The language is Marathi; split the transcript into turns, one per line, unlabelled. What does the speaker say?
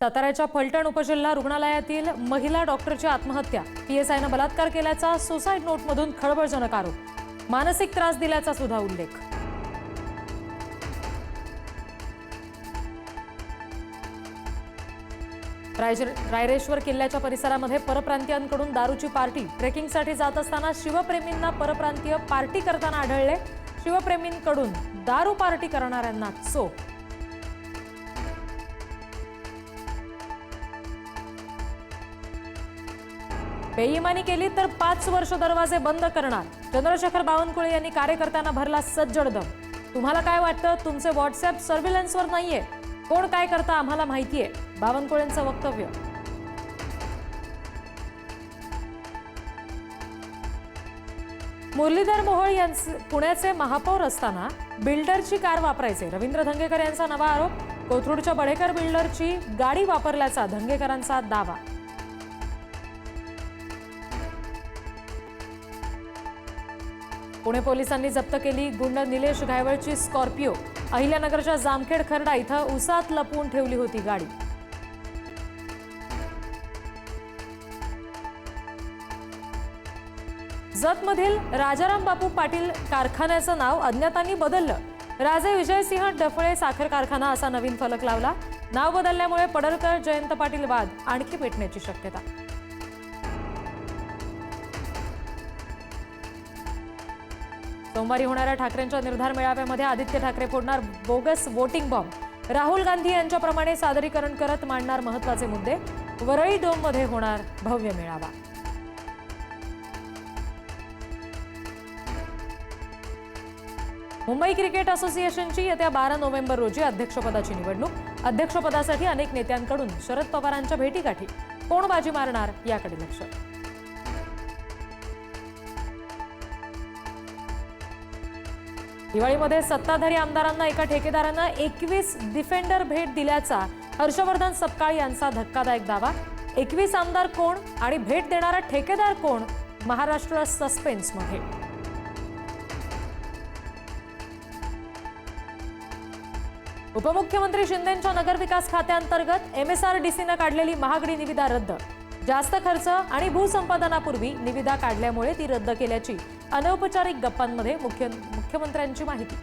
साताऱ्याच्या फलटण उपजिल्हा रुग्णालयातील महिला डॉक्टरची आत्महत्या। पीएसआयनं बलात्कार केल्याचा सुसाईड नोटमधून खळबळजनक आरोप। मानसिक त्रास दिल्याचा सुद्धा उल्लेख। रायरेश्वर किल्ल्याच्या परिसरामध्ये परप्रांतीयांकडून दारूची पार्टी। ट्रेकिंगसाठी जात असताना शिवप्रेमींना परप्रांतीय पार्टी करताना आढळले। शिवप्रेमींकडून दारू पार्टी करणाऱ्यांना चोप। बेईमानी केली तर 5 वर्ष दरवाजे बंद करणार। चंद्रशेखर बावनकुळे यांनी कार्यकर्त्यांना भरला सज्जड दम। तुम्हाला काय वाटतं? तुमचे व्हॉट्सअप सर्व्हिलन्सवर नाहीये। कोण काय करता आम्हाला माहितीये, बावनकुळेंचं वक्तव्य। मुरलीधर मोहोळ यांचे पुण्याचे महापौर असताना बिल्डरची कार वापरायचे। रवींद्र धंगेकर यांचा नवा आरोप। कोथरूडच्या बडेकर बिल्डरची गाडी वापरल्याचा धंगेकरांचा दावा। पुणे पोलिसांनी जप्त केली गुंड निलेश घायवळची स्कॉर्पिओ। अहिल्यानगरच्या जामखेड खर्डा इथं उसात लपवून ठेवली होती गाडी। जतमधील राजाराम बापू पाटील कारखान्याचं नाव अज्ञातांनी बदललं। राजे विजयसिंह डफळे साखर कारखाना असा नवीन फलक लावला। नाव बदलल्यामुळे पडळकर जयंत पाटील वाद आणखी पेटण्याची शक्यता। सोमवारी होणाऱ्या ठाकरेंच्या निर्धार मेळाव्यामध्ये आदित्य ठाकरे फोडणार bogus voting bomb. Rahul Gandhi यांच्याप्रमाणे सादरीकरण करत मांडणार महत्त्वाचे मुद्दे। वरळी डोममध्ये होणार भव्य मेळावा। मुंबई क्रिकेट असोसिएशनची येत्या 12 नोव्हेंबर रोजी अध्यक्षपदाची निवडणूक। अध्यक्षपदासाठी अनेक नेत्यांकडून शरद पवारांच्या भेटीगाठी। कोण बाजी मारणार याकडे लक्ष। दिवाळीमध्ये सत्ताधारी आमदारांना एका ठेकेदारानं 21 डिफेंडर भेट दिल्याचा हर्षवर्धन सपकाळ यांचा धक्कादायक दावा। 21 आमदार कोण आणि भेट देणारा ठेकेदार कोण? महाराष्ट्र सस्पेन्समध्ये। उपमुख्यमंत्री शिंदेंच्या नगरविकास खात्यांतर्गत MSRDCनं काढलेली महागडी निविदा रद्द। जास्त खर्च आणि भूसंपादनापूर्वी निविदा काढल्यामुळे ती रद्द केल्याची अनौपचारिक गप्पांमध्ये मुख्यमंत्र्यांची माहिती।